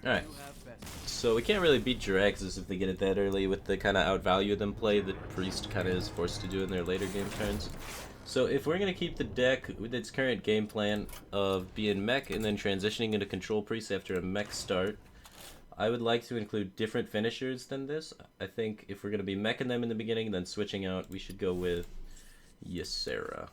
Alright, so we can't really beat Jiraxes if they get it that early with the kind of outvalue them play that Priest kind of is forced to do in their later game turns. So if we're going to keep the deck with its current game plan of being mech and then transitioning into control Priest after a mech start, I would like to include different finishers than this. I think if we're going to be meching them in the beginning, then switching out, we should go with Ysera.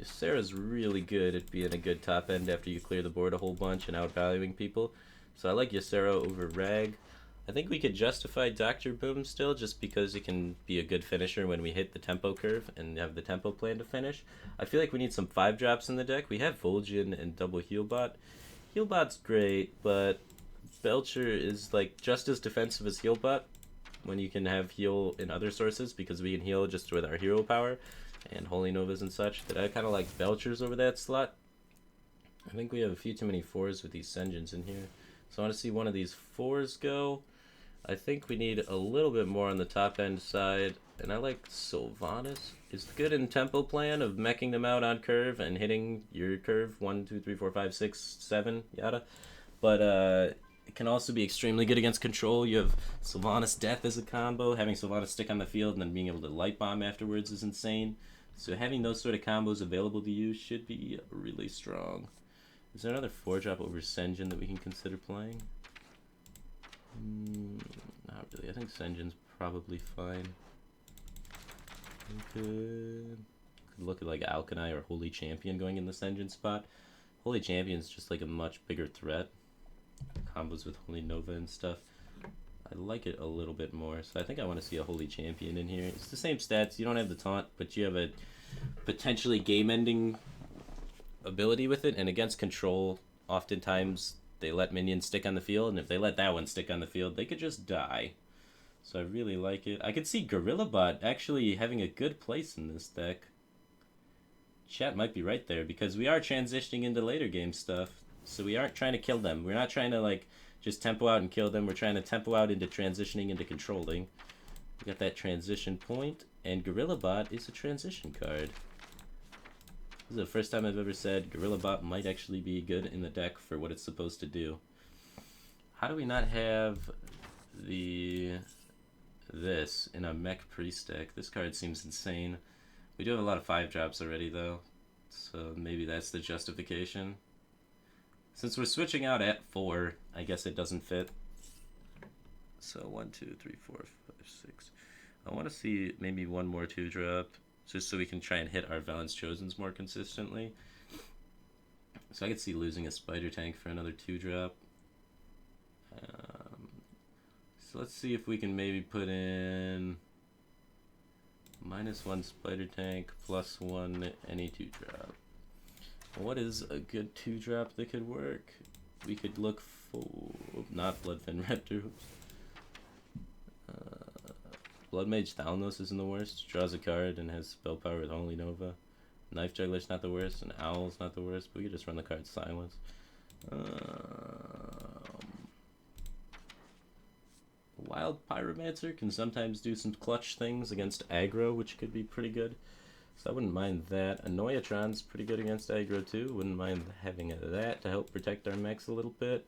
Ysera's really good at being a good top end after you clear the board a whole bunch and outvaluing people. So I like Ysera over Rag. I think we could justify Dr. Boom still just because it can be a good finisher when we hit the tempo curve and have the tempo plan to finish. I feel like we need some 5-drops in the deck. We have Vol'jin and double Healbot. Healbot's great, but Belcher is like just as defensive as Healbot when you can have heal in other sources because we can heal just with our hero power and Holy Novas and such. That I kind of like Belchers over that slot. I think we have a few too many 4s with these Senjins in here. So I want to see one of these 4s go. I think we need a little bit more on the top end side. And I like Sylvanas. It's good in tempo plan of meching them out on curve and hitting your curve 1, 2, 3, 4, 5, 6, 7, yada. But it can also be extremely good against control. You have Sylvanas Death as a combo. Having Sylvanas stick on the field and then being able to light bomb afterwards is insane. So having those sort of combos available to you should be really strong. Is there another 4-drop over Senjin that we can consider playing? Not really. I think Senjin's probably fine. We could look at like Alkanai or Holy Champion going in the Senjin spot. Holy Champion's just like a much bigger threat. Combos with Holy Nova and stuff. I like it a little bit more, so I think I want to see a Holy Champion in here. It's the same stats. You don't have the taunt, but you have a potentially game-ending ability with it, and against control, oftentimes they let minions stick on the field, and if they let that one stick on the field, they could just die. So I really like it. I could see GorillaBot actually having a good place in this deck. Chat might be right there, because we are transitioning into later game stuff, so we aren't trying to kill them. We're not trying to like just tempo out and kill them. We're trying to tempo out into transitioning into controlling. We got that transition point, and GorillaBot is a transition card. This is the first time I've ever said GorillaBot might actually be good in the deck for what it's supposed to do. How do we not have this in a mech priest deck? This card seems insane. We do have a lot of 5-drops already though, so maybe that's the justification. Since we're switching out at 4, I guess it doesn't fit. So 1, 2, 3, 4, 5, 6. I want to see maybe one more 2-drop, just so we can try and hit our Valence Chosens more consistently. So I could see losing a Spider Tank for another 2-drop. So let's see if we can maybe put in -1 Spider Tank, +1 any 2-drop. What is a good 2-drop that could work? We could look for not Bloodfin Raptor. Blood Mage Thalnos isn't the worst. Draws a card and has spell power with Holy Nova. Knife Juggler's not the worst, and Owl's not the worst, but we could just run the card Silence. Wild Pyromancer can sometimes do some clutch things against aggro, which could be pretty good. So I wouldn't mind that. Annoyatron's pretty good against aggro too. Wouldn't mind having that to help protect our mechs a little bit.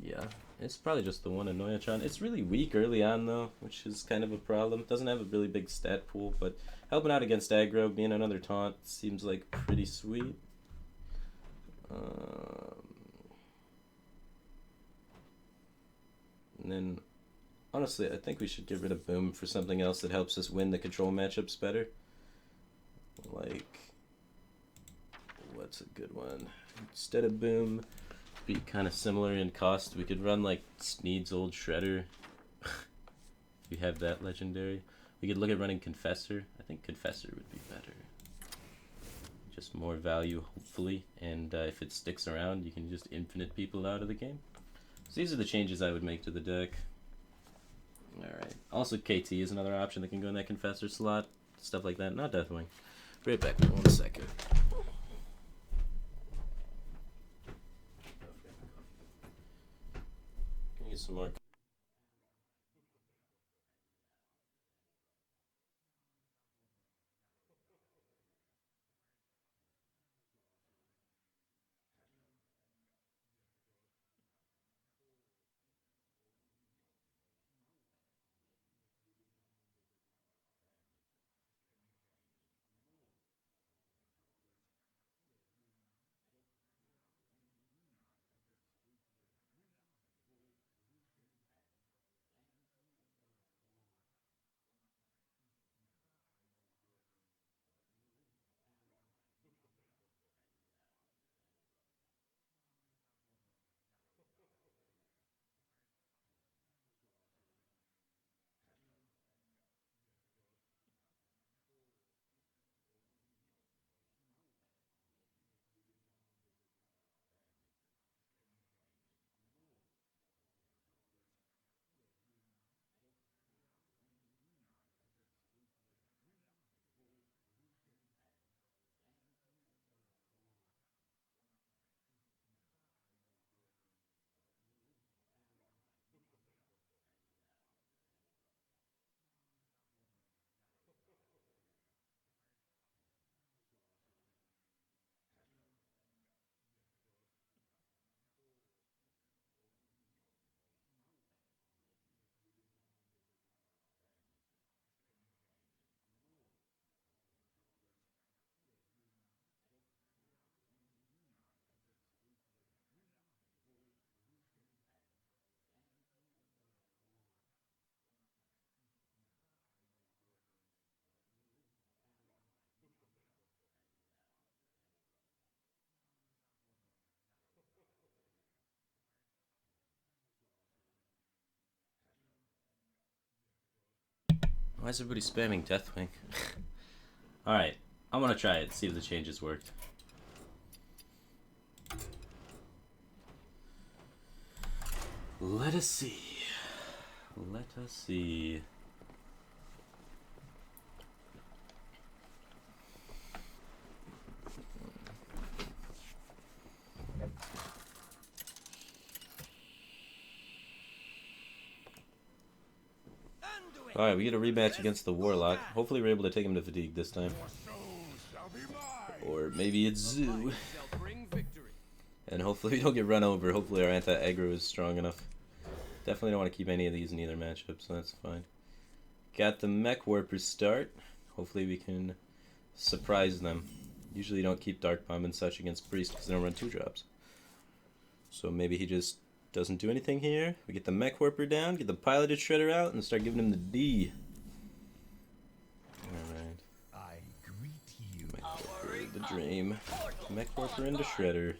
Yeah, it's probably just the one Annoyatron. It's really weak early on though, which is kind of a problem. It doesn't have a really big stat pool, but helping out against aggro, being another taunt, seems like pretty sweet. And then, honestly, I think we should get rid of Boom for something else that helps us win the control matchups better. Like, what's a good one? Instead of Boom, be kind of similar in cost. We could run like Sneed's Old Shredder. If you have that legendary. We could look at running Confessor. I think Confessor would be better. Just more value, hopefully. And if it sticks around, you can just infinite people out of the game. So these are the changes I would make to the deck. Alright. Also, KT is another option that can go in that Confessor slot. Stuff like that. Not Deathwing. Right back in 1 second. Can I get some more? Why is everybody spamming Deathwing? Alright, I'm gonna try it, see if the changes worked. Let us see. Let us see. Alright, we get a rematch against the Warlock. Hopefully we're able to take him to Fatigue this time. Or maybe it's Zoo. And hopefully we don't get run over. Hopefully our anti-aggro is strong enough. Definitely don't want to keep any of these in either matchup, so that's fine. Got the Mech Warper start. Hopefully we can surprise them. Usually don't keep Dark Bomb and such against Priest because they don't run 2-drops. So maybe he just doesn't do anything here. We get the Mech Warper down, get the Piloted Shredder out, and start giving him the D. Alright. I greet you. Mech Warper, the Dream. Mech Warper into Shredder.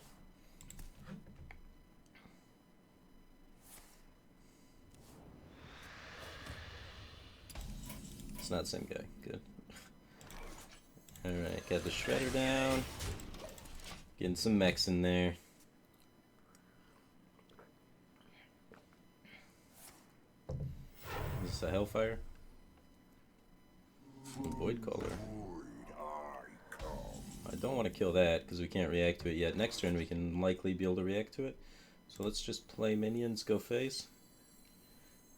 It's not the same guy. Good. Alright, got the Shredder down. Getting some mechs in there. Is this a Hellfire? Void Caller. I don't want to kill that because we can't react to it yet. Next turn we can likely be able to react to it. So let's just play minions, go face.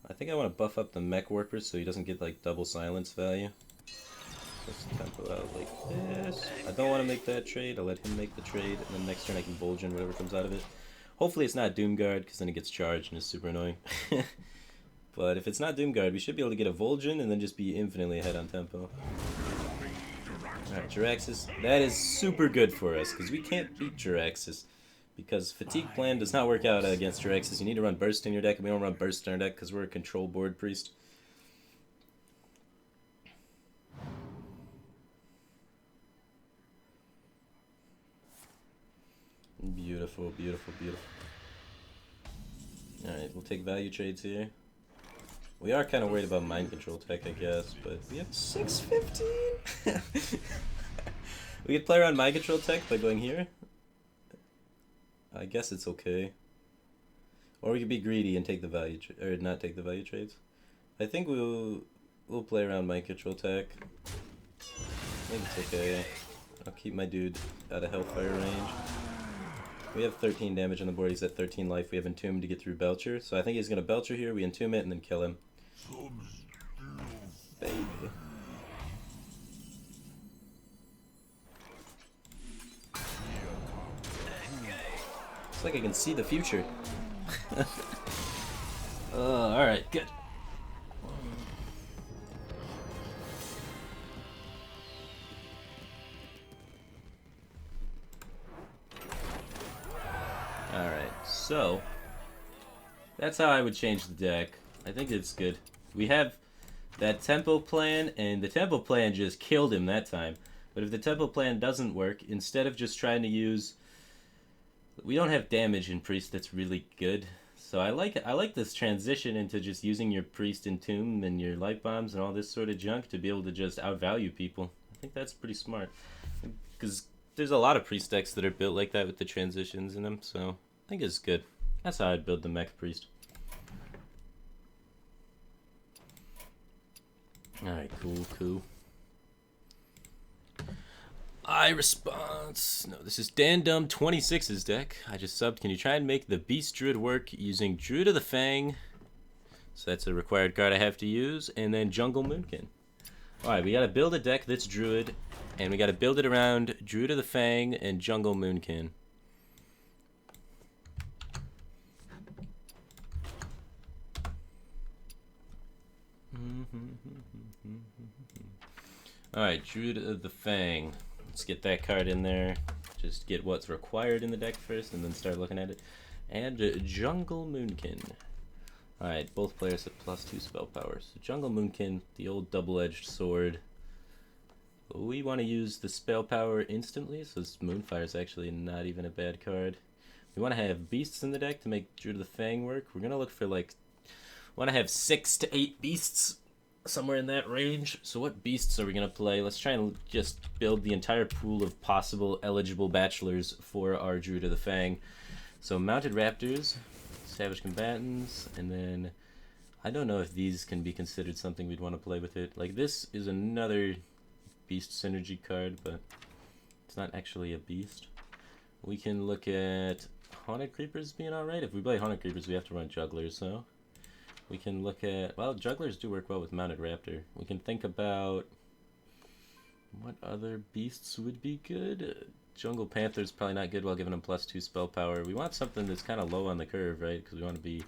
I think I want to buff up the Mech Warper so he doesn't get like double silence value. Just tempo out like this. I don't want to make that trade. I'll let him make the trade, and then next turn I can Bulgin whatever comes out of it. Hopefully it's not Doomguard, because then it gets charged and is super annoying. But if it's not Doomguard, we should be able to get a Vol'jin and then just be infinitely ahead on tempo. Alright, Jiraxxus. That is super good for us, because we can't beat Jiraxxus. Because Fatigue Plan does not work out against Jiraxxus. You need to run Burst in your deck, and we don't run Burst in our deck because we're a control board priest. Beautiful, beautiful, beautiful. Alright, we'll take value trades here. We are kind of worried about mind control tech, I guess, but we have 615! We could play around mind control tech by going here. I guess it's okay. Or we could be greedy and take the value or not take the value trades. I think we'll play around mind control tech. I think it's okay. I'll keep my dude out of Hellfire range. We have 13 damage on the board. He's at 13 life. We have Entomb to get through Belcher. So I think he's going to Belcher here. We Entomb it and then kill him. Baby. It's like I can see the future. Alright, good. Alright, so that's how I would change the deck. I think it's good. We have that tempo plan, and the tempo plan just killed him that time. But if the tempo plan doesn't work, instead of just trying to use... We don't have damage in Priest that's really good. So I like this transition into just using your Priest Entomb and your Light Bombs and all this sort of junk to be able to just outvalue people. I think that's pretty smart. Because there's a lot of Priest decks that are built like that with the transitions in them, so I think it's good. That's how I'd build the Mech Priest. Alright, cool, cool. Response. No, this is Dandum26's deck. I just subbed. Can you try and make the Beast Druid work using Druid of the Fang? So that's a required card I have to use. And then Jungle Moonkin. Alright, we gotta build a deck that's Druid. And we gotta build it around Druid of the Fang and Jungle Moonkin. Alright, Druid of the Fang. Let's get that card in there. Just get what's required in the deck first and then start looking at it. And Jungle Moonkin. Alright, both players have +2 spell power. So Jungle Moonkin, the old double-edged sword. We want to use the spell power instantly, so this Moonfire is actually not even a bad card. We want to have beasts in the deck to make Druid of the Fang work. We're going to look for like... want to have 6 to 8 beasts. somewhere in that range. So what beasts are we going to play? Let's try and just build the entire pool of possible eligible bachelors for our Druid of the Fang. So mounted raptors, savage combatants, and then I don't know if these can be considered something we'd want to play with it. Like this is another beast synergy card, but it's not actually a beast. We can look at haunted creepers being alright. If we play haunted creepers, we have to run jugglers, so we can look at, well, jugglers do work well with mounted raptor. We can think about what other beasts would be good. Jungle panther's probably not good while giving them +2 spell power. We want something that's kind of low on the curve, right? Because we want to be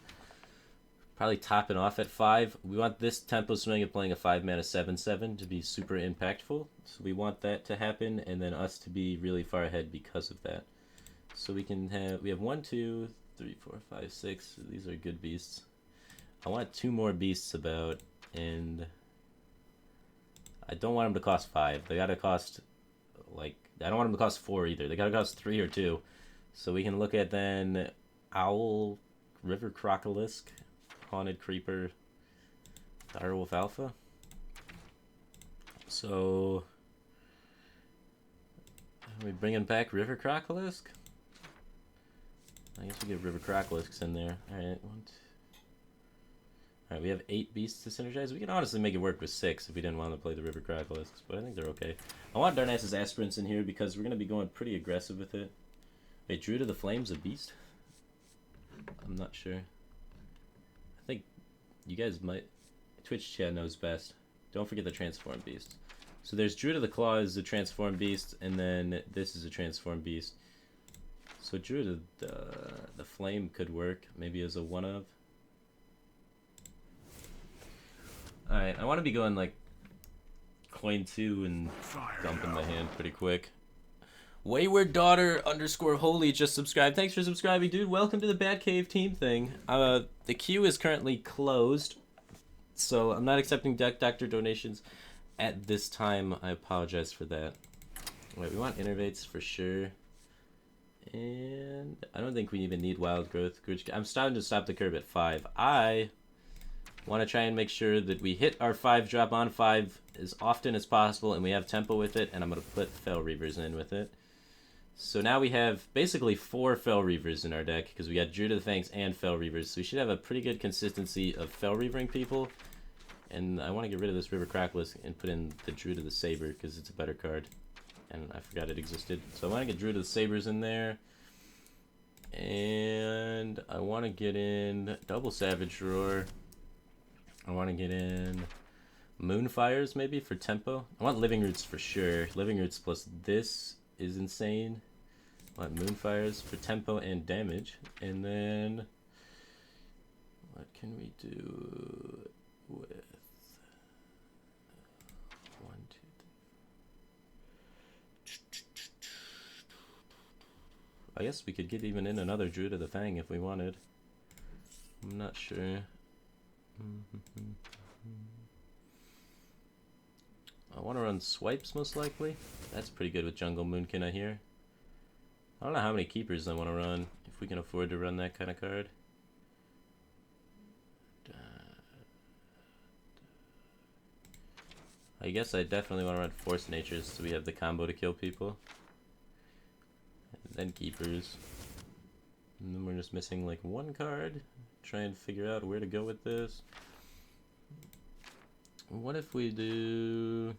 probably topping off at 5. We want this tempo swing of playing a 5-mana 7/7 to be super impactful. So we want that to happen, and then us to be really far ahead because of that. So we have 1, 2, 3, 4, 5, 6. These are good beasts. I want 2 more beasts about, and I don't want them to cost 5. They gotta cost, like, I don't want them to cost 4 either. They gotta cost 3 or 2. So we can look at then Owl, River Crocolisk, Haunted Creeper, Direwolf Alpha. So are we bringing back River Crocolisk? I guess we get River Crocolisks in there. Alright, Alright, we have 8 beasts to synergize. We can honestly make it work with 6 if we didn't want to play the River Crocolisks, but I think they're okay. I want Darnassus Aspirants in here because we're going to be going pretty aggressive with it. Wait, Druid of the Flames a beast? I'm not sure. I think you guys might... Twitch chat knows best. Don't forget the Transform Beast. So there's Druid of the Claw is a Transform Beast, and then this is a Transform Beast. So Druid of the Flame could work, maybe as a one-of. Alright, I want to be going like coin 2 and dumping my hand pretty quick. Wayward Daughter _ Holy just subscribed. Thanks for subscribing, dude. Welcome to the Batcave team thing. The queue is currently closed, so I'm not accepting DeckDoctor donations at this time. I apologize for that. Wait, we want innervates for sure. And I don't think we even need wild growth. I'm starting to stop the curve at 5. I want to try and make sure that we hit our 5 drop on 5 as often as possible, and we have tempo with it, and I'm going to put Fel Reavers in with it. So now we have basically 4 Fel Reavers in our deck, because we got Druid of the Fangs and Fel Reavers, so we should have a pretty good consistency of Fel Reavering people. And I want to get rid of this River Crocolisk and put in the Druid of the Saber, because it's a better card. And I forgot it existed. So I want to get Druid of the Sabers in there. And I want to get in double Savage Roar. I want to get in Moonfires maybe for tempo. I want Living Roots for sure. Living Roots plus this is insane. I want Moonfires for tempo and damage. And then what can we do with 1, 2, 3. I guess we could get even in another Druid of the Fang if we wanted. I'm not sure. I want to run Swipes most likely. That's pretty good with Jungle Moonkin, I hear. I don't know how many Keepers I want to run, if we can afford to run that kind of card. I guess I definitely want to run Force Natures so we have the combo to kill people. And then Keepers. And then we're just missing like 1 card. Try and figure out where to go with this. What if we do...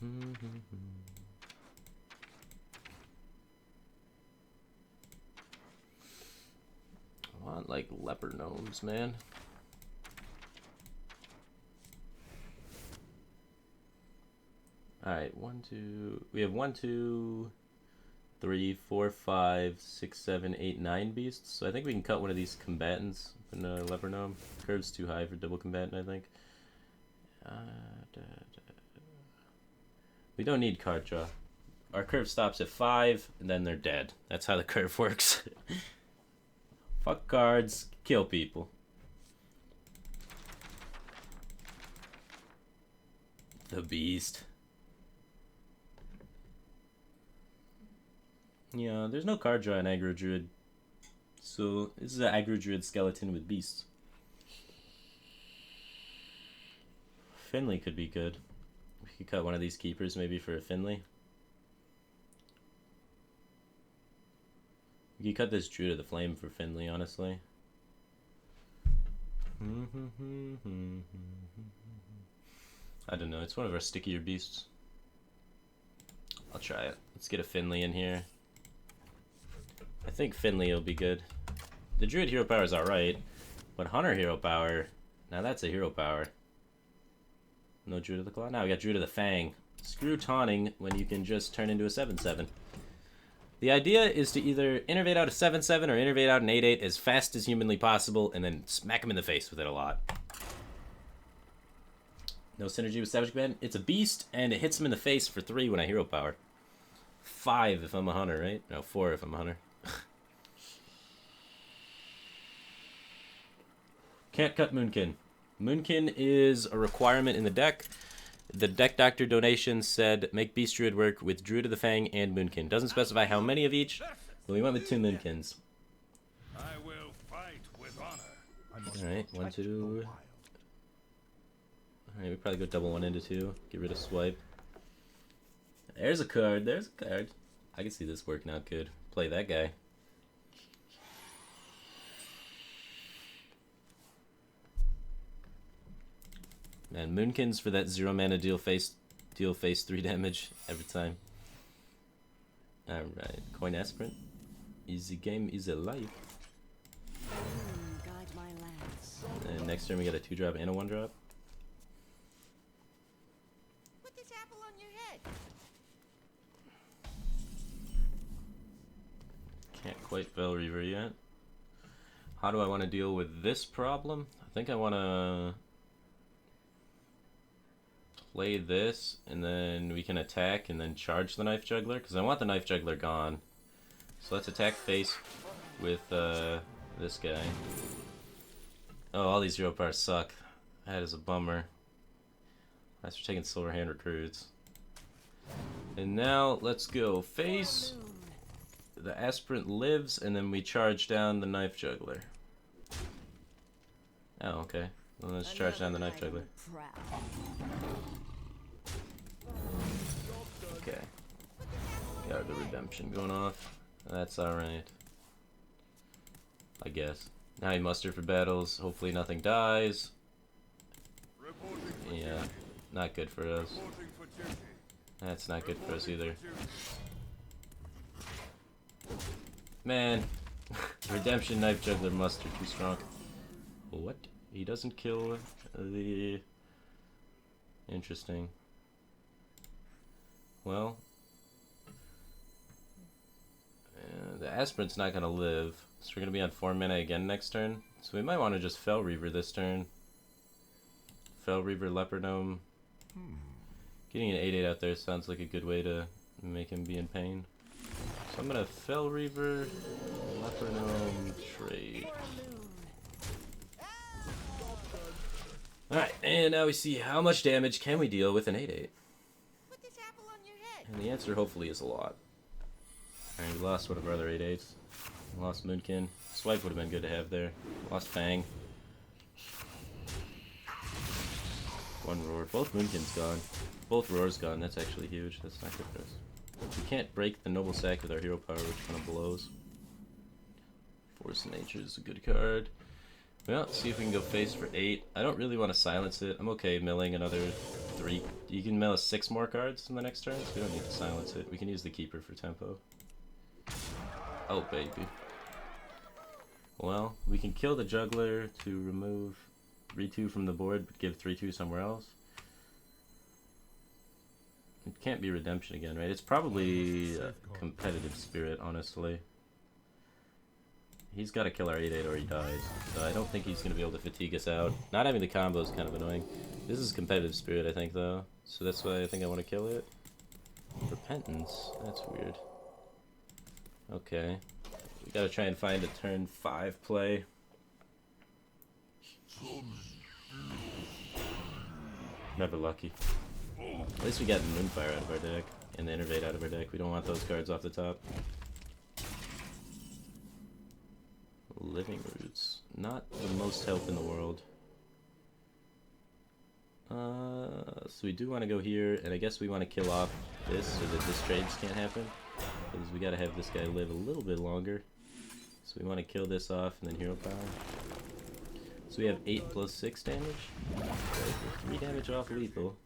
I want like leper gnomes, man. Alright, 1, 2... We have 1, 2, 3, 4, 5, 6, 7, 8, 9 beasts. So I think we can cut one of these combatants in a leper gnome. Curve's too high for double combatant, I think. We don't need card draw. Our curve stops at 5, and then they're dead. That's how the curve works. Fuck cards, kill people. The beast. Yeah, there's no card draw in Aggro Druid So this is an aggro druid skeleton with beasts. Finley could be good. We could cut one of these keepers maybe for a Finley. We could cut this Druid of the Flame for Finley, honestly. I don't know, it's one of our stickier beasts. I'll try it. Let's get a Finley in here. I think Finley will be good. The Druid hero power is alright, but Hunter hero power, now that's a hero power. No Druid of the Claw? Now we got Druid of the Fang. Screw taunting when you can just turn into a 7/7. The idea is to either innervate out a 7/7 or innervate out an 8/8 as fast as humanly possible and then smack him in the face with it a lot. No synergy with Savage Command. It's a beast and it hits him in the face for 3 when I hero power. 5 if I'm a hunter, right? No, 4 if I'm a hunter. Can't cut Moonkin. Moonkin is a requirement in the deck. The DeckDoctor donation said make Beast Druid work with Druid of the Fang and Moonkin. Doesn't specify how many of each, but we went with 2 Moonkins. I will fight with honor. Alright, 1, 2. Alright, we probably go double 1 into 2. Get rid of swipe. There's a card. There's a card. I can see this working out good. Play that guy. Man, Moonkins for that 0 mana deal face 3 damage every time. Alright, coin aspirant. Easy game, easy life. Guide my lands. And next turn we got a 2-drop and a 1-drop. Put this apple on your head. Can't quite Fel Reaver yet. How do I want to deal with this problem? I think I want to play this, and then we can attack and then charge the Knife Juggler, because I want the Knife Juggler gone. So let's attack face with this guy. Oh, all these hero powers suck. That is a bummer. That's for taking Silver Hand Recruits. And now let's go face. The Aspirant lives, and then we charge down the Knife Juggler. Oh, okay. Well, let's charge down the Knife Juggler. Okay. Got the redemption going off. That's alright. I guess. Now he muster for battles. Hopefully nothing dies. Yeah. Not good for us. That's not good for us either. Man. Redemption Knife Juggler muster too strong. What? He doesn't kill the... Interesting. Well, the Aspirant's not going to live, so we're going to be on 4 mana again next turn. So we might want to just Fel Reaver this turn. Fel Reaver Leopard Gnome. Getting an 8/8 out there sounds like a good way to make him be in pain. So I'm going to Fel Reaver Leopard Gnome trade. Alright, and now we see how much damage can we deal with an 8/8. And the answer hopefully is a lot. Alright, we lost one of our other 8/8s. Lost Moonkin. Swipe would have been good to have there. Lost Fang. 1 Roar. Both Moonkins gone. Both Roars gone. That's actually huge. That's not good for us. We can't break the Noble Sack with our hero power, which kind of blows. Force of Nature is a good card. Well, let's see if we can go face for 8. I don't really want to silence it. I'm okay milling another 3. You can mill 6 more cards in the next turn, so we don't need to silence it. We can use the Keeper for tempo. Oh, baby. Well, we can kill the Juggler to remove 3/2 from the board, but give 3/2 somewhere else. It can't be Redemption again, right? It's probably a Competitive Spirit, honestly. He's got to kill our 8/8 or he dies. So I don't think he's going to be able to fatigue us out. Not having the combo is kind of annoying. This is Competitive Spirit, I think, though. So that's why I think I want to kill it. Repentance. That's weird. Okay. We got to try and find a turn 5 play. Never lucky. At least we got Moonfire out of our deck. And the Innervate out of our deck. We don't want those cards off the top. most help in the world. So we do want to go here, and I guess we want to kill off this so that this trades can't happen. Because we gotta have this guy live a little bit longer. So we want to kill this off and then hero power. So we have 8 plus 6 damage. Okay, 3 damage off lethal.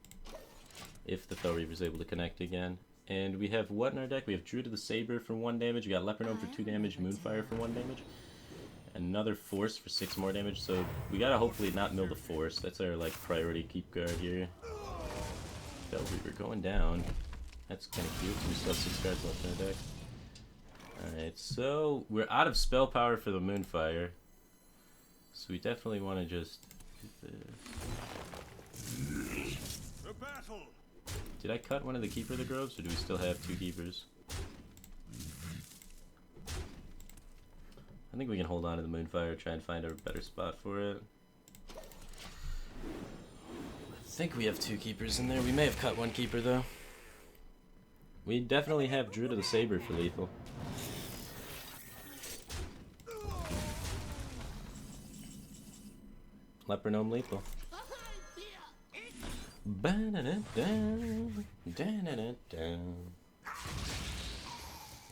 If the Fel Reaver's able to connect again. And we have what in our deck? We have Druid of the Saber for 1 damage. We got Leper Gnome for 2 damage. Moonfire for 1 damage. Another Force for 6 more damage. So we gotta hopefully not mill the Force. That's our like priority keep guard here. Fel Reaver going down. That's kind of cute. So we still have 6 cards left in our deck. Alright, so we're out of spell power for the Moonfire. So we definitely want to just do this. The battle. Did I cut one of the Keeper of the Groves, or do we still have 2 Keepers? I think we can hold on to the Moonfire, try and find a better spot for it. I think we have 2 Keepers in there. We may have cut 1 Keeper, though. We definitely have Druid of the Saber for lethal. Leper Gnome lethal.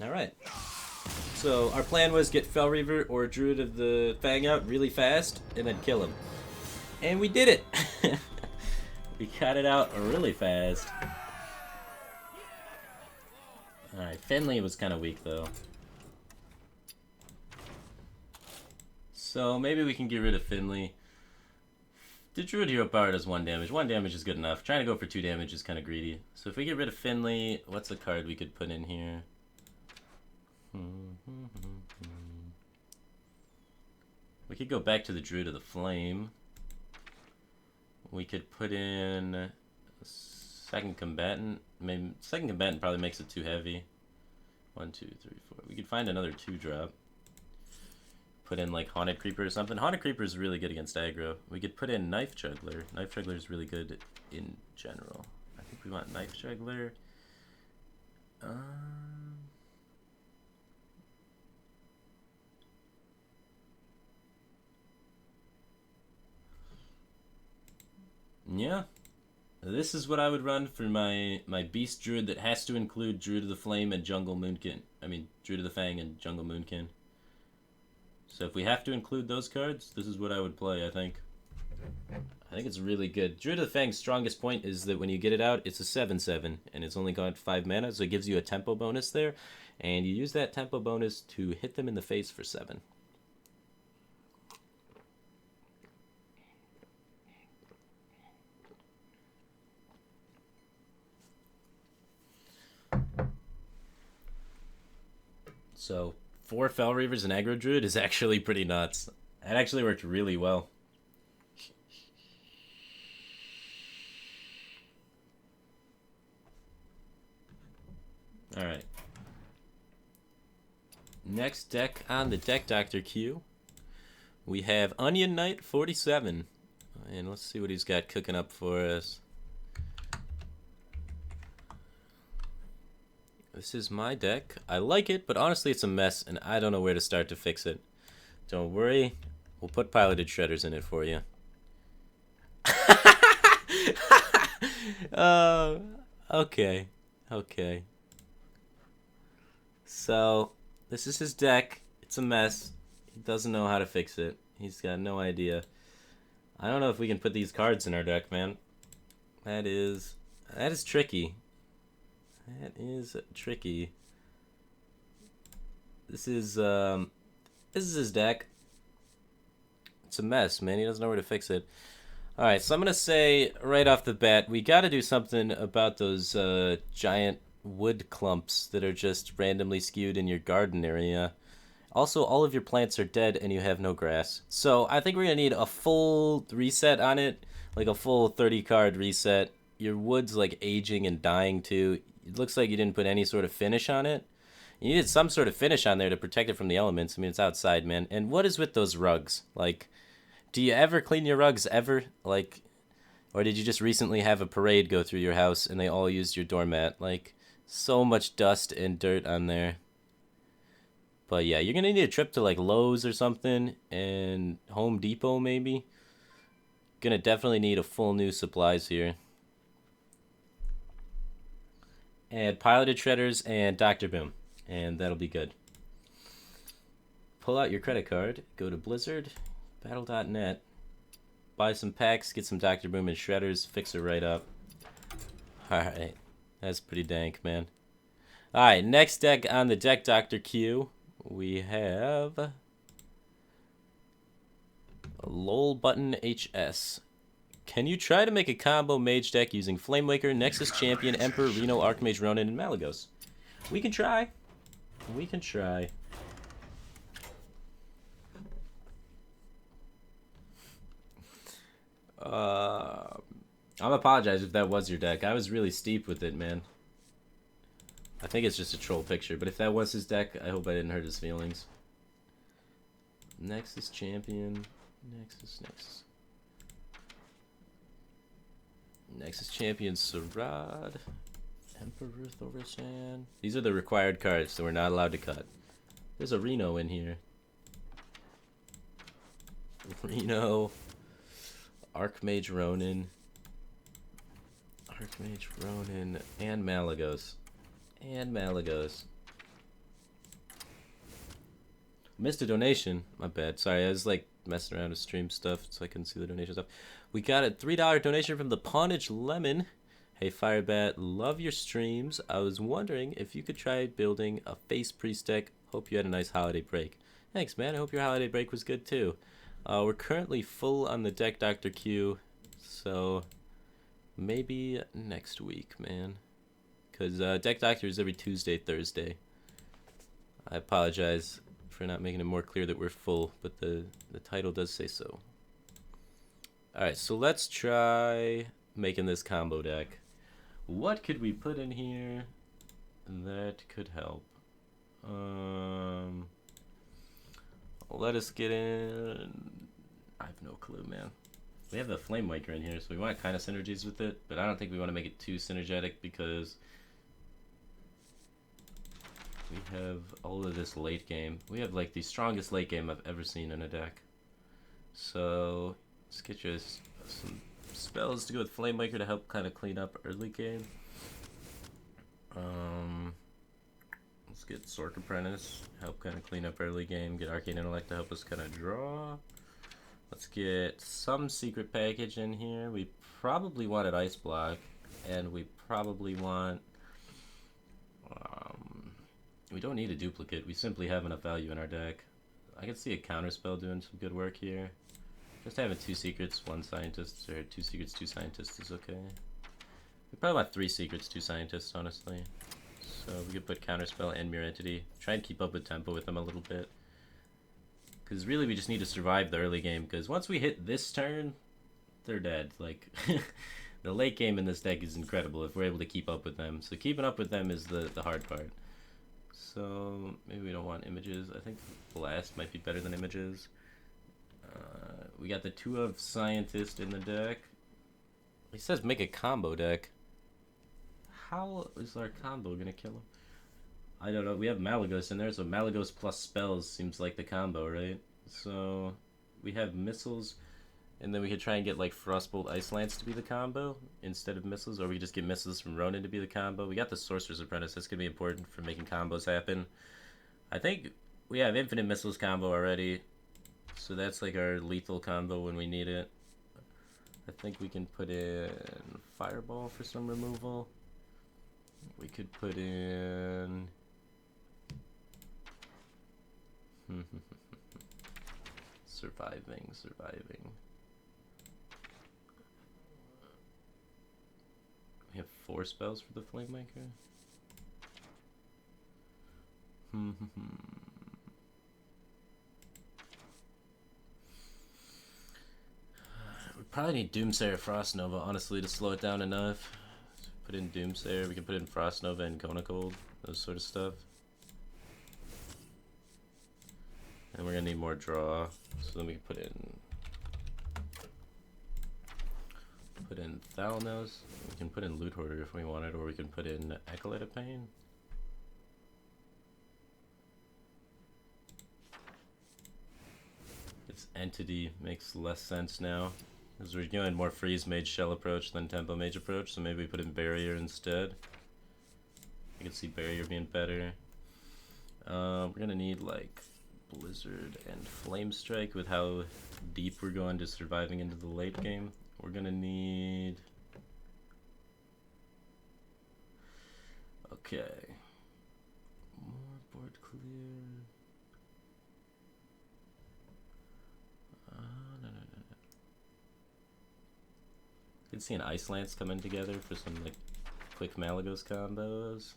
Alright. So our plan was get Fel Reaver or Druid of the Fang out really fast and then kill him. And we did it! We got it out really fast. Alright, Finley was kind of weak though. So maybe we can get rid of Finley. The Druid Hero Power does 1 damage. 1 damage is good enough. Trying to go for 2 damage is kind of greedy. So if we get rid of Finley, what's a card we could put in here? We could go back to the Druid of the Flame. We could put in a Second Combatant. Maybe Second Combatant probably makes it too heavy. 1, 2, 3, 4. We could find another 2-drop. Put in like Haunted Creeper or something. Haunted Creeper is really good against aggro. We could put in Knife Juggler. Knife Juggler is really good in general. I think we want Knife Juggler. Yeah. This is what I would run for my Beast Druid that has to include Druid of the Flame and Jungle Moonkin. I mean, Druid of the Fang and Jungle Moonkin. So if we have to include those cards, this is what I would play, I think. I think it's really good. Druid of the Fang's strongest point is that when you get it out, it's a 7/7, and it's only got 5 mana, so it gives you a tempo bonus there, and you use that tempo bonus to hit them in the face for 7. So 4 Fel Reavers and Aggro Druid is actually pretty nuts. That actually worked really well. Alright. Next deck on the DeckDoctor queue, we have Onion Knight 47. And let's see what he's got cooking up for us. This is my deck. I like it, but honestly it's a mess, and I don't know where to start to fix it. Don't worry, we'll put piloted shredders in it for you. Okay. Okay. So, this is his deck. It's a mess. He doesn't know how to fix it. He's got no idea. I don't know if we can put these cards in our deck, man. That is tricky. That is tricky. This is his deck. It's a mess, man. He doesn't know where to fix it. Alright, so I'm gonna say right off the bat, we gotta do something about those giant wood clumps that are just randomly skewed in your garden area. Also, all of your plants are dead and you have no grass. So I think we're gonna need a full reset on it, like a full 30 card reset. Your wood's like aging and dying too. It looks like you didn't put any sort of finish on it. You needed some sort of finish on there to protect it from the elements. I mean, it's outside, man. And what is with those rugs? Like, do you ever clean your rugs, ever? Like, or did you just recently have a parade go through your house and they all used your doormat? Like, so much dust and dirt on there. But yeah, you're gonna need a trip to like Lowe's or something, and Home Depot maybe. Gonna definitely need a full new supplies here. And piloted shredders and Dr. Boom, and that'll be good. Pull out your credit card, go to Blizzard, battle.net, buy some packs, get some Dr. Boom and shredders, fix it right up. Alright, that's pretty dank, man. Alright, next deck on the DeckDoctor queue, we have a LOL Button HS. Can you try to make a combo mage deck using Flamewaker, Nexus Champion, Emperor, Reno, Archmage, Ronin, and Malagos? We can try. We can try. I'm apologize if that was your deck. I was really steep with it, man. I think it's just a troll picture, but if that was his deck, I hope I didn't hurt his feelings. Nexus Champion. Nexus Champion Sarad. Emperor Thorishan. These are the required cards, so we're not allowed to cut. There's a Reno in here. Reno. Archmage Ronin. And Malagos. Missed a donation. My bad. Sorry, I was like messing around with stream stuff so I couldn't see the donation stuff. We got a $3 donation from the Pawnage Lemon. Hey Firebat, love your streams. I was wondering if you could try building a Face Priest deck. Hope you had a nice holiday break. Thanks, man. I hope your holiday break was good too. We're currently full on the DeckDoctor queue, so maybe next week, man. Because DeckDoctor is every Tuesday, Thursday. I apologize for not making it more clear that we're full, but the title does say so. Alright, so let's try making this combo deck. What could we put in here that could help? Let us get in. I have no clue, man. We have the Flamewaker in here, so we want kind of synergies with it, but I don't think we want to make it too synergetic because we have all of this late game. We have like the strongest late game I've ever seen in a deck. So let's get you some spells to go with Flamewaker to help kind of clean up early game. Let's get Sork Apprentice, help kind of clean up early game. Get Arcane Intellect to help us kind of draw. Let's get some secret package in here. We probably wanted Ice Block, and we probably want... we don't need a duplicate. We simply have enough value in our deck. I can see a counterspell doing some good work here. Just having 2 secrets, 1 scientist, or 2 secrets, 2 scientists is okay. We probably want 3 secrets, 2 scientists, honestly. So we could put counterspell and mirror entity. Try and keep up with tempo with them a little bit. Because really we just need to survive the early game, because once we hit this turn, they're dead. Like, the late game in this deck is incredible if we're able to keep up with them. So keeping up with them is the hard part. So maybe we don't want images. I think Blast might be better than images. We got the 2 of Scientist in the deck. He says make a combo deck. How is our combo gonna kill him? I don't know. We have Malagos in there, so Malagos plus spells seems like the combo, right? So we have missiles, and then we could try and get like Frostbolt Ice Lance to be the combo instead of missiles, or we could just get missiles from Ronin to be the combo. We got the Sorcerer's Apprentice. That's gonna be important for making combos happen. I think we have Infinite Missiles combo already, so that's like our lethal combo when we need it. I think we can put in Fireball for some removal. We could put in... surviving. We have 4 spells for the Flamemaker. We probably need Doomsayer Frost Nova, honestly, to slow it down enough. So put in Doomsayer, we can put in Frost Nova and Kona Cold, those sort of stuff. And we're gonna need more draw, so then we can put in Thalnos. We can put in Loot Hoarder if we wanted, or we can put in Acolyte of Pain. Entity makes less sense now. Because we're going more Freeze Mage Shell approach than Tempo Mage approach, so maybe we put in Barrier instead. I can see Barrier being better. We're gonna need like Blizzard and Flame Strike with how deep we're going to surviving into the late game. We're gonna need... Okay. More board clear. No. I could see an Ice Lance coming together for some like quick Malagos combos.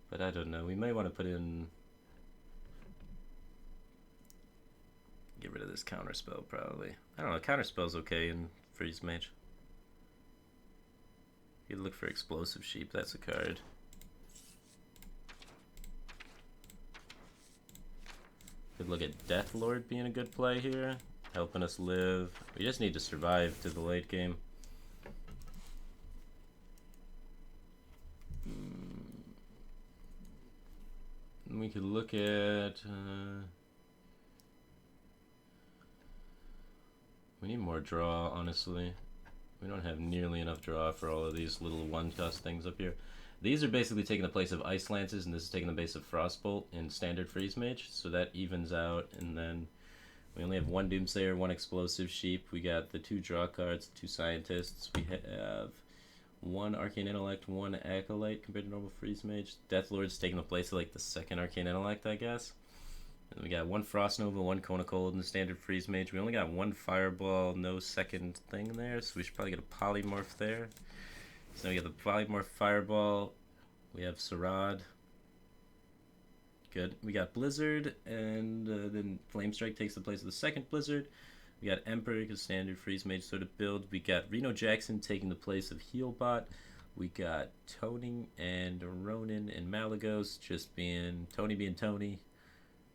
But I don't know. We might want to put in... Get rid of this counterspell, probably. I don't know. Counterspell's okay in Freeze Mage. You could look for Explosive Sheep. That's a card. Could look at Death Lord being a good play here. Helping us live. We just need to survive to the late game. We could look at... we need more draw, honestly. We don't have nearly enough draw for all of these little one-cost things up here. These are basically taking the place of Ice Lances, and this is taking the place of Frostbolt in Standard Freeze Mage, so that evens out, and then we only have one Doomsayer, one Explosive Sheep. We got the 2 draw cards, 2 Scientists. We have 1 Arcane Intellect, 1 Acolyte compared to normal Freeze Mage. Deathlord's taking the place of like the 2nd Arcane Intellect, I guess. And we got 1 Frost Nova, 1 Cone of Cold in the Standard Freeze Mage. We only got 1 Fireball, no second thing there, so we should probably get a Polymorph there. So we got the Polymorph Fireball. We have Sarad. Good. We got Blizzard, and then Flame Strike takes the place of the 2nd Blizzard. We got Emperor, because Standard Freeze Mage sort of build. We got Reno Jackson taking the place of Healbot. We got Tony and Ronan and Malagos just being... Tony being Tony.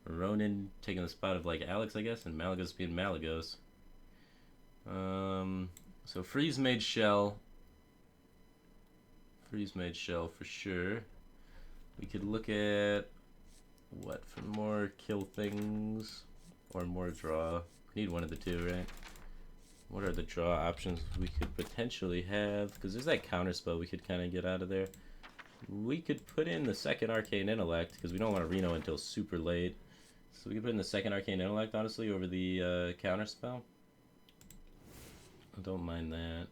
Ronan taking the spot of like Alex, I guess, and Malagos being Malagos. So Freeze Mage Shell. Freeze Mage Shell for sure. We could look at... What, for more kill things? Or more draw? Need one of the two, right? What are the draw options we could potentially have? Because there's that counterspell we could kind of get out of there. We could put in the 2nd Arcane Intellect, because we don't want to Reno until super late. So we could put in the 2nd Arcane Intellect, honestly, over the counterspell. I don't mind that.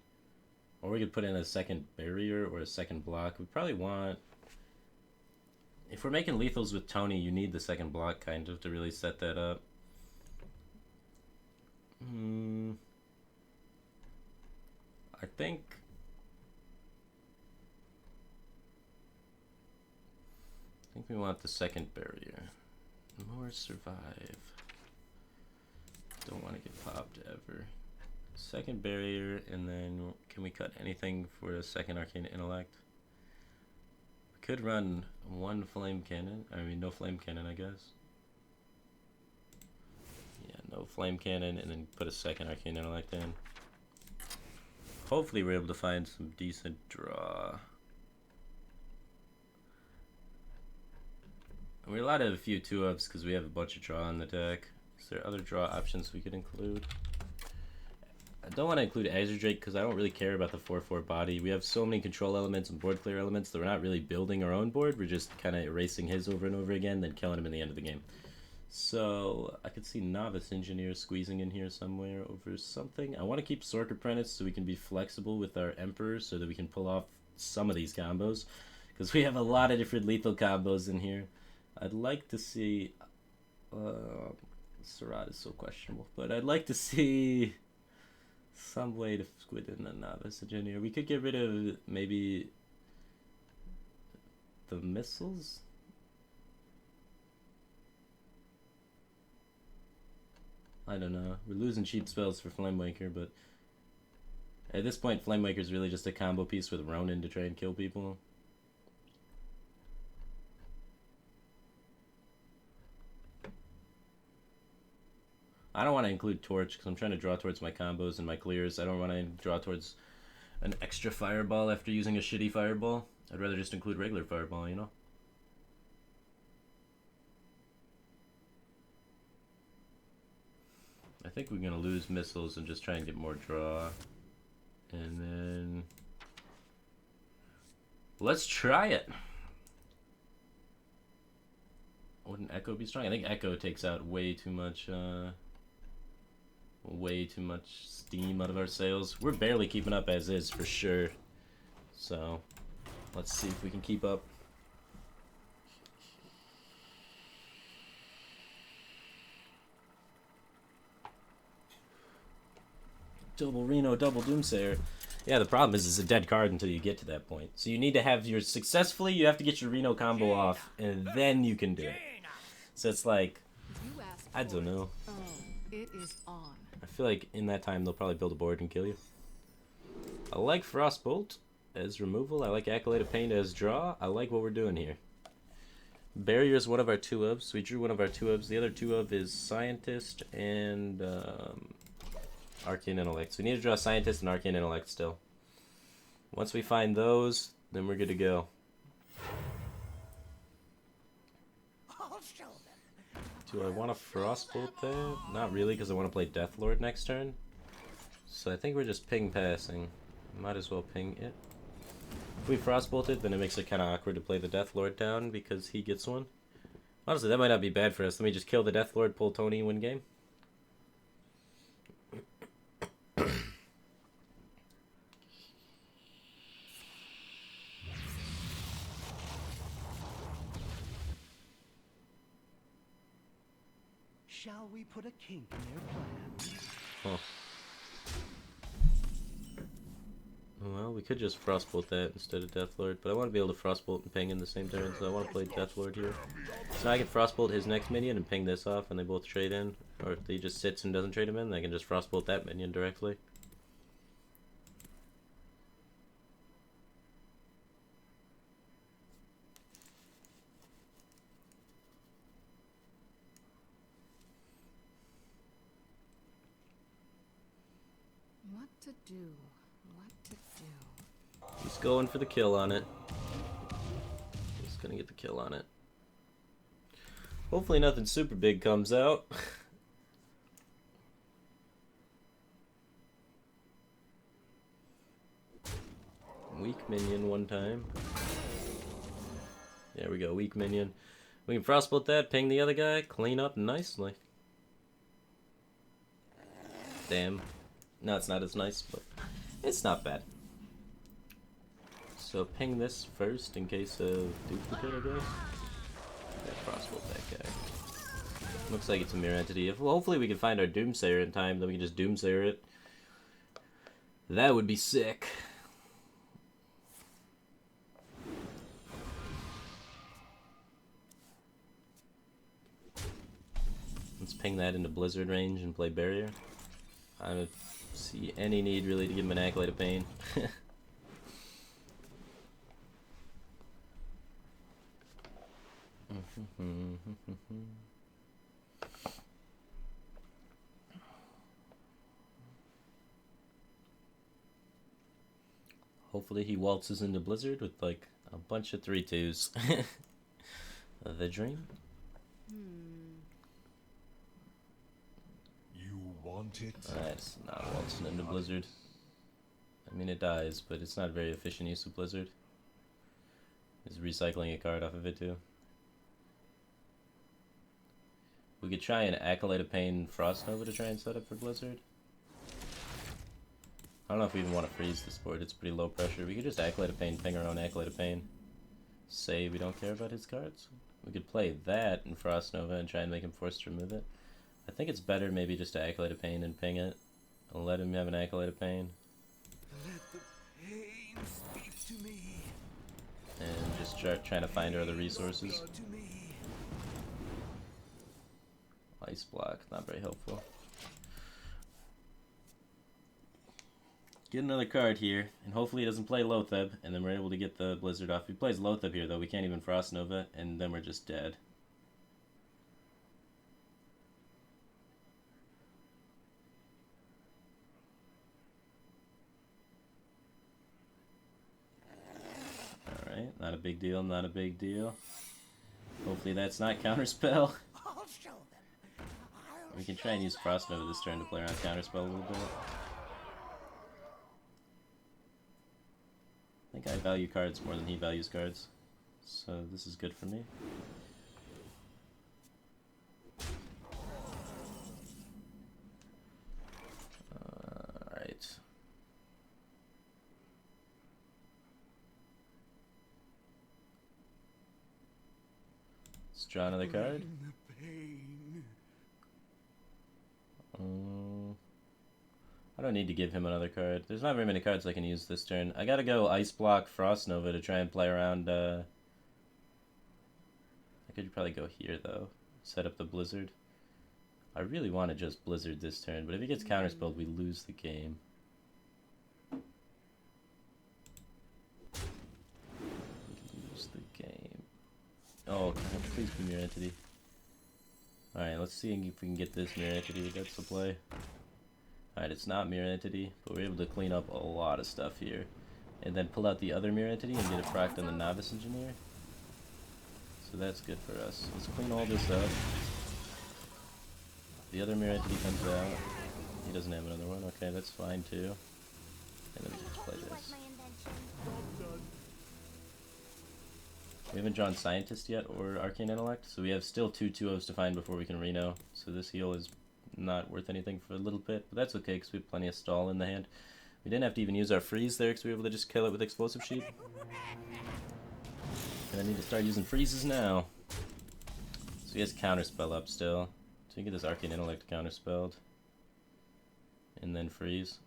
Or we could put in a 2nd Barrier or a 2nd Block. We probably want... If we're making lethals with Tony, you need the 2nd Block, kind of, to really set that up. I think we want the 2nd Barrier. More survive. Don't want to get popped ever. 2nd Barrier, and then can we cut anything for a 2nd Arcane Intellect? We could run 1 Flame Cannon. I mean, no Flame Cannon, I guess. Yeah, no Flame Cannon, and then put a 2nd Arcane Intellect in. Hopefully we're able to find some decent draw. And we're allowed to have a few 2-ups because we have a bunch of draw in the deck. Is there other draw options we could include? I don't want to include Azure Drake because I don't really care about the 4/4 body. We have so many control elements and board clear elements that we're not really building our own board. We're just kind of erasing his over and over again, then killing him in the end of the game. So I could see Novice Engineer squeezing in here somewhere over something. I want to keep Sork Apprentice so we can be flexible with our Emperor so that we can pull off some of these combos. Because we have a lot of different lethal combos in here. I'd like to see... Sarad is so questionable. But I'd like to see some way to squid in the Novice Engineer. We could get rid of maybe the missiles? I don't know. We're losing cheap spells for Flamewaker, but at this point, Flamewaker is really just a combo piece with Ronin to try and kill people. I don't want to include Torch because I'm trying to draw towards my combos and my clears. I don't want to draw towards an extra Fireball after using a shitty Fireball. I'd rather just include regular Fireball, you know? I think we're gonna lose missiles and just try and get more draw. And then let's try it. Wouldn't Echo be strong? I think Echo takes out way too much steam out of our sails. We're barely keeping up as is for sure. So let's see if we can keep up. Double Reno, double Doomsayer. Yeah, the problem is it's a dead card until you get to that point. So you need to have your successfully, you have to get your Reno combo off, and then you can do it. So it's like, I don't know. Oh, it is on. I feel like in that time they'll probably build a board and kill you. I like Frostbolt as removal. I like Accolade of Pain as draw. I like what we're doing here. Barrier is one of our 2-ofs. So we drew one of our 2-ofs. The other 2-of is Scientist and Arcane Intellect. So we need to draw Scientist and Arcane Intellect still. Once we find those, then we're good to go. I'll show them. Do I want to Frostbolt there? Not really, because I want to play Deathlord next turn. So I think we're just ping passing. Might as well ping it. If we Frostbolt it, then it makes it kind of awkward to play the Deathlord down because he gets one. Honestly, that might not be bad for us. Let me just kill the Deathlord, pull Tony, win game. Shall we put a kink in their plans? Huh. Well, we could just Frostbolt that instead of Deathlord, but I want to be able to Frostbolt and ping in the same turn, so I want to play Deathlord here. So now I can Frostbolt his next minion and ping this off, and they both trade in. Or if he just sits and doesn't trade him in, I can just Frostbolt that minion directly. What to do? What to do? He's going for the kill on it. He's gonna get the kill on it. Hopefully nothing super big comes out. Weak minion one time. There we go, weak minion. We can Frostbolt that, ping the other guy, clean up nicely. Damn. No, it's not as nice, but it's not bad. So ping this first in case of duplicate, I guess. Yeah, Frostbolt that guy. Looks like it's a mirror entity. If, well, hopefully we can find our Doomsayer in time, then we can just Doomsayer it. That would be sick. Let's ping that into Blizzard range and play Barrier. I don't see any need really to give him an Accolade of Pain. Hopefully he waltzes into Blizzard with like a bunch of 3/2s. The dream. You want it? That's not waltzing into Blizzard. I mean, it dies, but it's not a very efficient use of Blizzard. It's recycling a card off of it, too. We could try an Accolade of Pain Frost Nova to try and set up for Blizzard. I don't know if we even want to freeze this board. It's pretty low pressure. We could just Accolade of Pain, ping our own Accolade of Pain. Say we don't care about his cards. We could play that in Frost Nova and try and make him forced to remove it. I think it's better maybe just to Accolade of Pain and ping it. And let him have an Accolade of Pain. Let the pain speak to me. And just start trying to find our other resources. Go to me. Ice block, not very helpful. Get another card here, and hopefully he doesn't play Lotheb, and then we're able to get the Blizzard off. If he plays Lotheb here, though, we can't even Frost Nova, and then we're just dead. Alright, not a big deal, not a big deal. Hopefully that's not Counterspell. I'll show them. We can try and use Frost Nova this turn to play around Counterspell a little bit. I think I value cards more than he values cards, so this is good for me. Alright. Let's draw another card. I don't need to give him another card. There's not very many cards I can use this turn. I gotta go Ice Block Frost Nova to try and play around. I could probably go here though. Set up the Blizzard. I really want to just Blizzard this turn, but if he gets counterspelled, we lose the game. We lose the game. Oh, please be Mirror Entity. Alright, let's see if we can get this Mirror Entity. That's the play. Alright, it's not Mirror Entity, but we're able to clean up a lot of stuff here. And then pull out the other Mirror Entity and get a fract on the Novice Engineer. So that's good for us. Let's clean all this up. The other Mirror Entity comes out. He doesn't have another one. Okay, that's fine too. And then we can just play this. We haven't drawn Scientist yet or Arcane Intellect, so we have still two 2-0s to find before we can Reno. So this heal is not worth anything for a little bit, but that's okay because we have plenty of stall in the hand. We didn't have to even use our freeze there because we were able to just kill it with Explosive Sheep. And I need to start using freezes now. So he has Counterspell up still. So you can get this Arcane Intellect counterspelled. And then freeze.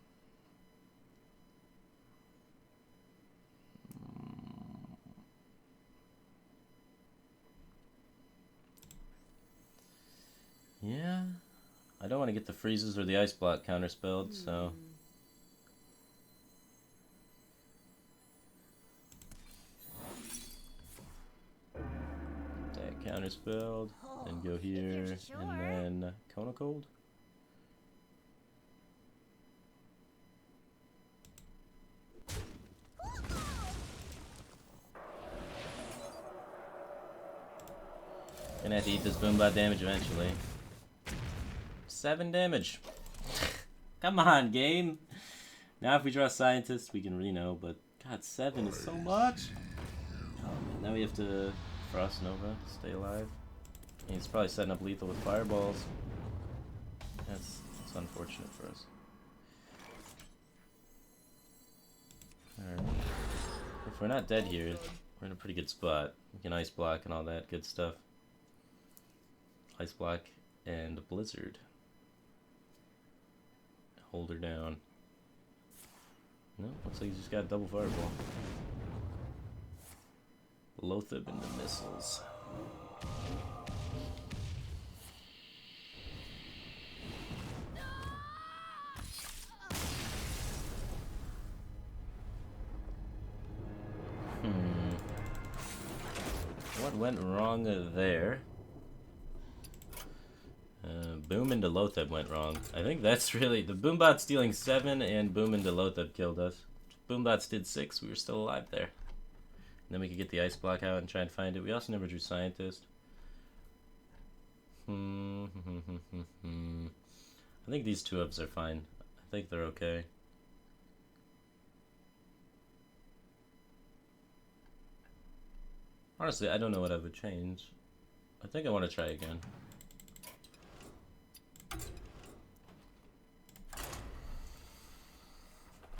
Yeah. I don't want to get the freezes or the ice block counterspelled, so. That counterspelled, then go here, and then Kona Cold. Gonna have to eat this Boombot damage eventually. 7 damage. Come on, game. Now if we draw Scientist, we can Reno, but God, 7 is so much. Oh man, now we have to Frost Nova to stay alive. And he's probably setting up lethal with fireballs. That's unfortunate for us. Alright. If we're not dead here, we're in a pretty good spot. We can Ice Block and all that good stuff. Ice Block and Blizzard. Hold her down. No, looks like he's just got a double fireball. Lothab into missiles. What went wrong there? Boom into Lothab went wrong. I think that's really... The Boombot stealing 7 and Boom into Lothab killed us. Boombots did 6, we were still alive there. And then we could get the Ice Block out and try and find it. We also never drew Scientist. I think these 2-ups are fine. I think they're okay. Honestly, I don't know what I would change. I think I want to try again.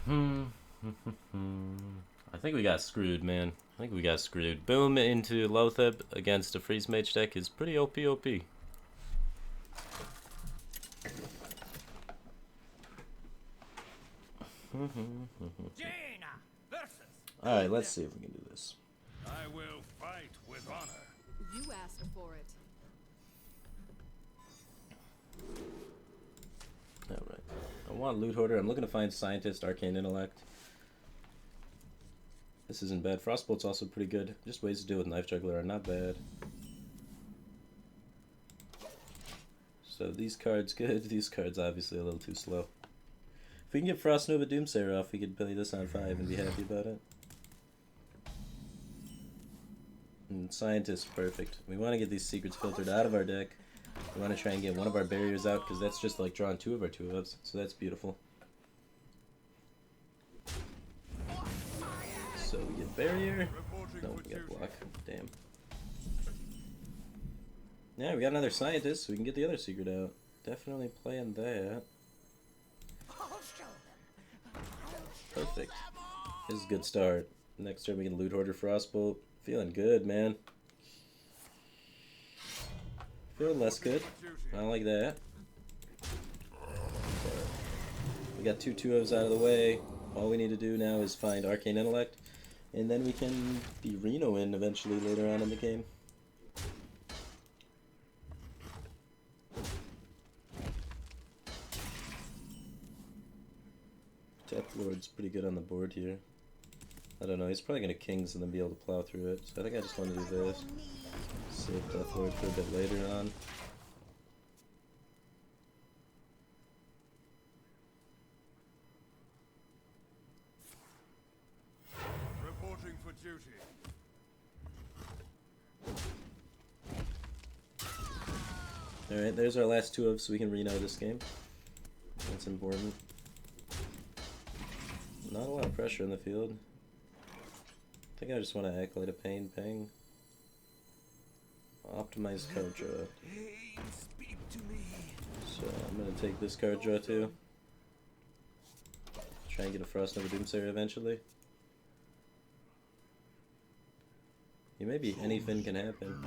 I think we got screwed, man. I think we got screwed. Boom into Lothab against a Freeze Mage deck is pretty OP. Alright, let's see if we can do this. I will fight with honor. You asked for it. Alright. I want Loot Hoarder. I'm looking to find Scientist, Arcane Intellect. This isn't bad. Frostbolt's also pretty good. Just ways to deal with Knife Juggler are not bad. So these cards good. These cards obviously a little too slow. If we can get Frost Nova Doomsayer off, we could play this on 5 and be happy about it. And Scientist, perfect. We want to get these secrets filtered out of our deck. We want to try and get one of our barriers out because that's just like drawing 2 of our 2-ofs, so that's beautiful. So we get barrier. No, we got block. Damn. Yeah, we got another scientist, so we can get the other secret out. Definitely playing that. I'll show them. Perfect. This is a good start. Next turn we can loot Hoarder Frostbolt. Feeling good, man. Feeling less good. I don't like that. We got 2 2-ofs out of the way. All we need to do now is find Arcane Intellect, and then we can be Reno in eventually later on in the game. Death Lord's pretty good on the board here. I don't know, he's probably gonna Kings and then be able to plow through it. So I think I just want to do this. Save Death Lord for a bit later on. Reporting for duty. Alright, there's our last 2-of, so we can Reno this game. That's important. Not a lot of pressure in the field. I think I just want to Acolyte of Pain, Pang. Optimize card draw. Pain, speak to me. So I'm going to take this card draw too. Try and get a Frost Nova Doomsayer eventually. Yeah, maybe anything can happen.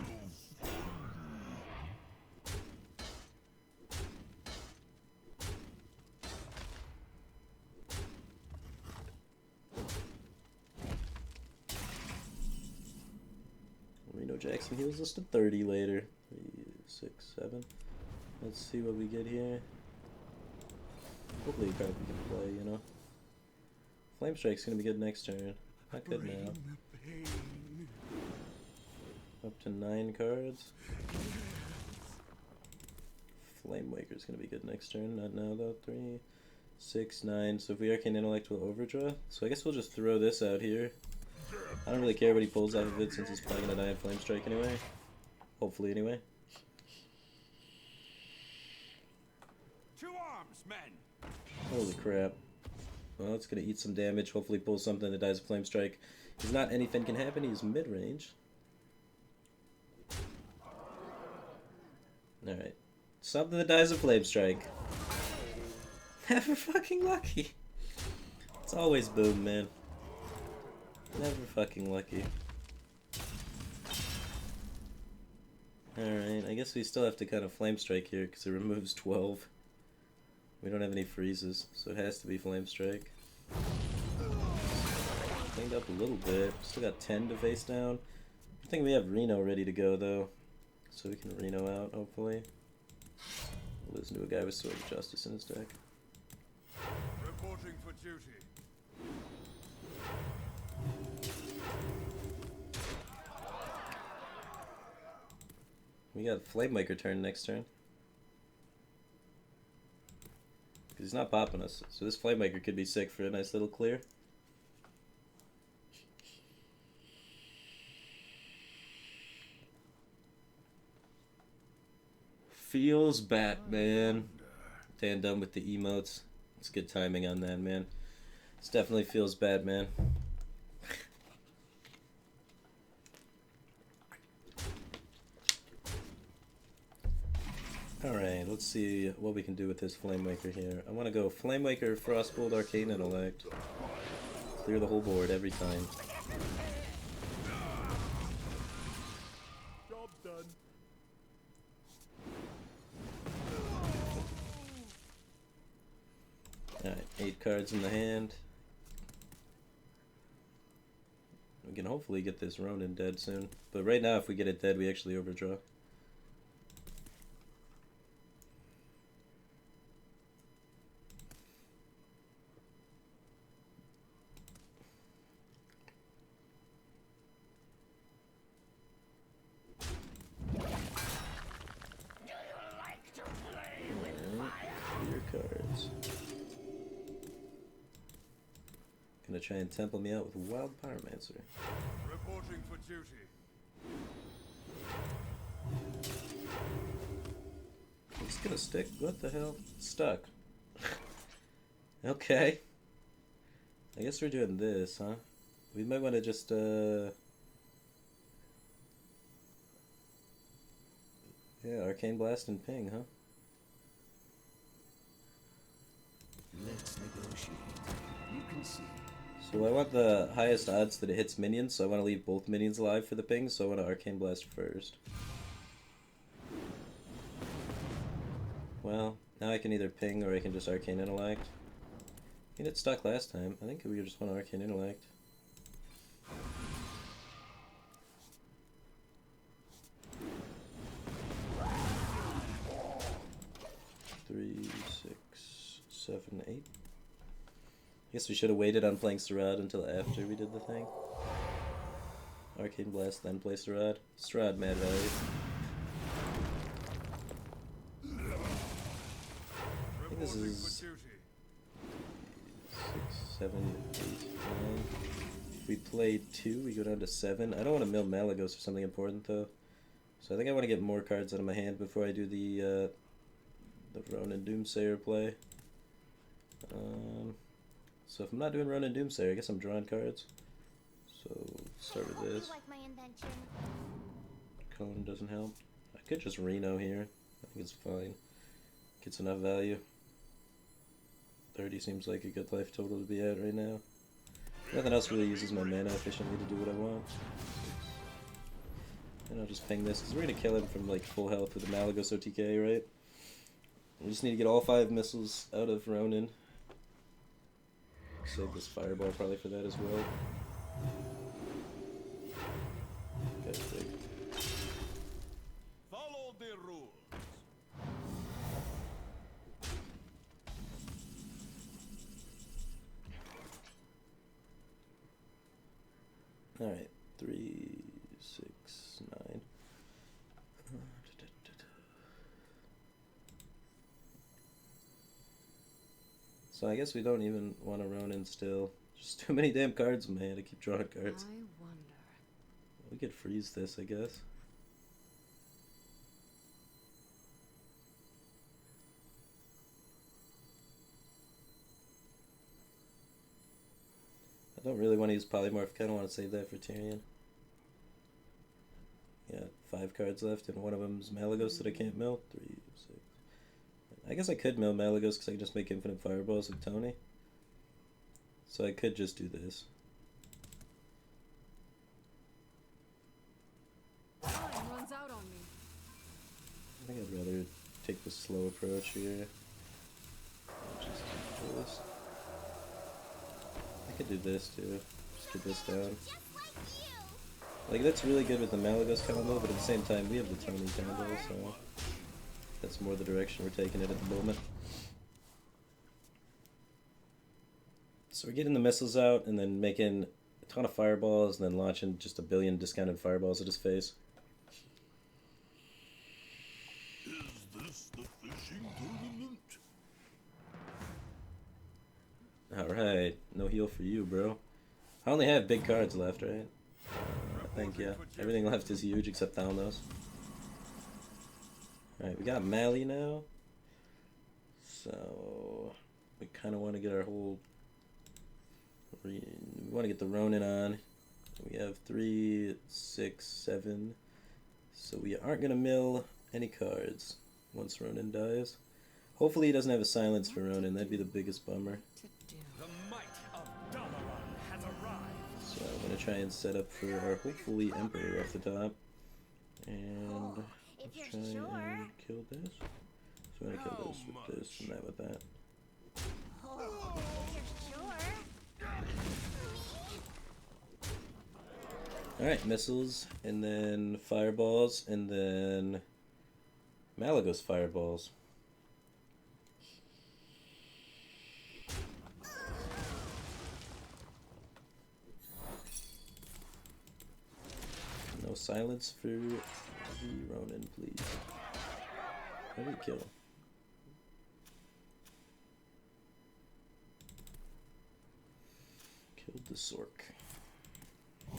Reno Jackson heals us to 30 later. 3, 6, 7. Let's see what we get here. Hopefully a card we can play, you know. Flame Strike's gonna be good next turn. Not good now. Bring the pain. Up to 9 cards. Flame Waker's gonna be good next turn. Not now though. 3, 6, 9. So if we Arcane Intellect, we'll overdraw. So I guess we'll just throw this out here. I don't really care what he pulls out of it since he's probably gonna die at Flame Strike anyway. Hopefully anyway. To arms, men! Holy crap. Well, it's gonna eat some damage. Hopefully pull something that dies of Flame Strike. He's not anything can happen. He's mid-range. Alright. Something that dies of Flame Strike. Never fucking lucky. It's always boom, man. Never fucking lucky. Alright, I guess we still have to kind of Flame Strike here because it removes 12. We don't have any freezes, so it has to be Flame Strike. Cleaned up a little bit. Still got 10 to face down. I think we have Reno ready to go though, so we can Reno out hopefully. We'll listen to a guy with Sword of Justice in his deck. Reporting for duty. We got Flamemaker turn next turn. Because he's not popping us, so this Flamemaker could be sick for a nice little clear. Feels Batman. Dan done with the emotes. It's good timing on that, man. This definitely feels Batman. Alright, let's see what we can do with this Flamemaker here. I want to go Flamemaker, Frostbolt, Arcane Intellect. Clear the whole board every time. Job done. Alright, 8 cards in the hand. We can hopefully get this Ronin dead soon. But right now, if we get it dead, we actually overdraw. Cards. Gonna try and temple me out with Wild Pyromancer. Reporting for duty. this gonna stick? What the hell? It's stuck. Okay. I guess we're doing this, huh? We might want to just, yeah, Arcane Blast and Ping, huh? Let's negotiate. You can see. So I want the highest odds that it hits minions, so I want to leave both minions alive for the ping, so I want to Arcane Blast first. Well, now I can either ping or I can just Arcane Intellect. I think it stuck last time. I think we just want to Arcane Intellect. Three, 6, 7, 8. I guess we should have waited on playing Strahd until after we did the thing. Arcane Blast, then play Strahd. Strahd, mad value. I think this is 6, 7, 8, 9. If we play 2, we go down to 7. I don't want to mill Malagos for something important though. So I think I want to get more cards out of my hand before I do the Ronin Doomsayer play. So if I'm not doing Ronin Doomsayer, I guess I'm drawing cards. So start with this. Like my invention. Cone doesn't help. I could just Reno here. I think it's fine. Gets enough value. 30 seems like a good life total to be at right now. Nothing else really uses my mana efficiently to do what I want. And I'll just ping this, because we're going to kill him from like full health with the Malagos OTK, right? We just need to get all 5 missiles out of Ronin. Save this Fireball probably for that as well. Guy's big. Follow the rules. Alright, 3, 6, 9. So I guess we don't even want to Ronin still. Just too many damn cards in my hand to keep drawing cards. I wonder. We could freeze this, I guess. I don't really want to use Polymorph. I kind of want to save that for Tyrion. Yeah, 5 cards left, and one of them's Malagos that I can't mill. 3, 6. I guess I could mill Malagos because I can just make infinite fireballs with Tony. So I could just do this. Time runs out on me. I think I'd rather take the slow approach here. Just do this. I could do this too. Just get this down. Like that's really good with the Malagos combo, but at the same time we have the Tony combo, so that's more the direction we're taking it at the moment. So we're getting the missiles out and then making a ton of fireballs and then launching just a billion discounted fireballs at his face. Is this the fishing tournament? Alright, no heal for you, bro. I only have big cards left, right? I think, yeah. Everything left is huge except Thalnos. Alright, we got Mally now. So, we kind of want to get our whole... We want to get the Ronin on. We have 3, 6, 7. So we aren't going to mill any cards once Ronin dies. Hopefully he doesn't have a silence for Ronin. That'd be the biggest bummer. The might of Dalaran has arrived. So I'm going to try and set up for our hopefully Emperor off the top. And If let's you're try sure. and kill this. So I'm going to kill this with this and that with that. Oh, if you're sure. Alright, missiles, and then fireballs, and then Malagos fireballs. No silence for the Ronin, please. How do we kill? Killed the Sork.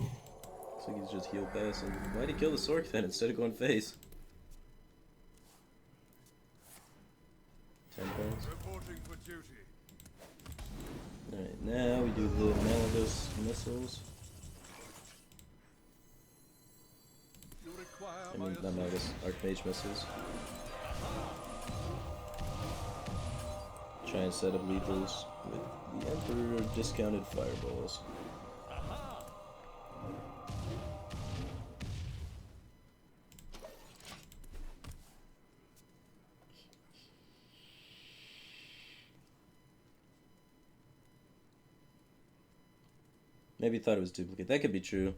Looks like he's just heal passive. Why'd he kill the Sork then instead of going face? Now we do the Malagos missiles. You require I my mean, not Malagos, Archmage missiles. Try and set up lethals with the Emperor discounted fireballs. Maybe thought it was duplicate. That could be true.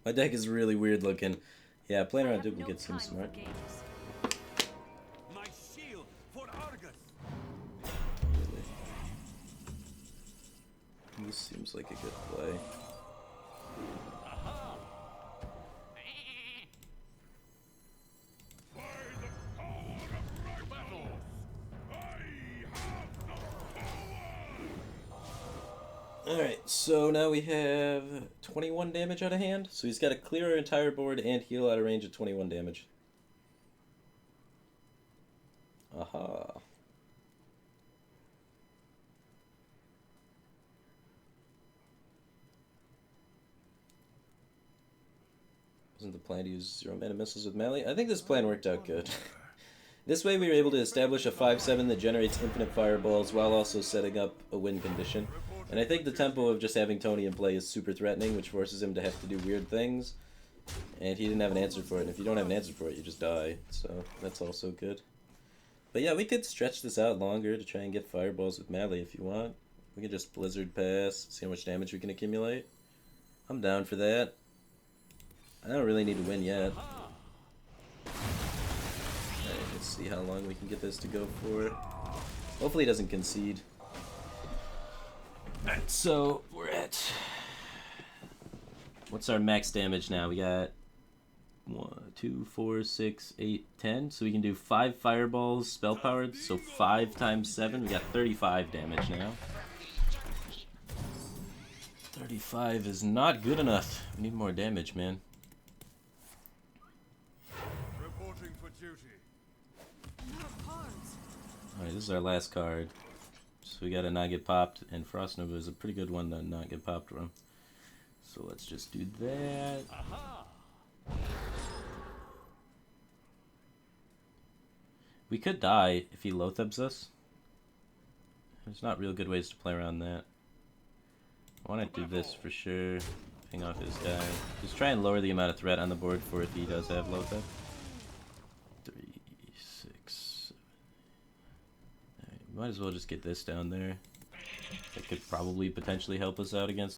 My deck is really weird looking. Yeah, playing around duplicates seems smart. My shield for Argus. Really. This seems like a good play. Alright, so now we have 21 damage out of hand. So he's got to clear our entire board and heal out of range at 21 damage. Aha. Wasn't the plan to use 0 mana missiles with melee? I think this plan worked out good. This way we were able to establish a 5/7 that generates infinite fireballs while also setting up a win condition. And I think the tempo of just having Tony in play is super threatening, which forces him to have to do weird things. And he didn't have an answer for it. And if you don't have an answer for it, you just die. So that's also good. But yeah, we could stretch this out longer to try and get fireballs with melee if you want. We could just Blizzard Pass, see how much damage we can accumulate. I'm down for that. I don't really need to win yet. Alright, let's see how long we can get this to go for. Hopefully he doesn't concede. Alright, so we're at... What's our max damage now? We got 1, 2, 4, 6, 8, 10. So we can do 5 fireballs spell powered. So 5 times 7. We got 35 damage now. 35 is not good enough. We need more damage, man. reporting for duty. Alright, this is our last card. So we gotta not get popped, and Frost Nova is a pretty good one to not get popped from. So let's just do that. We could die if he Loathebs us. There's not real good ways to play around that. I want to do this for sure. Ping off his guy. Just try and lower the amount of threat on the board for if he does have Loatheb. 3, 6, 7. Alright, might as well just get this down there. That could probably potentially help us out against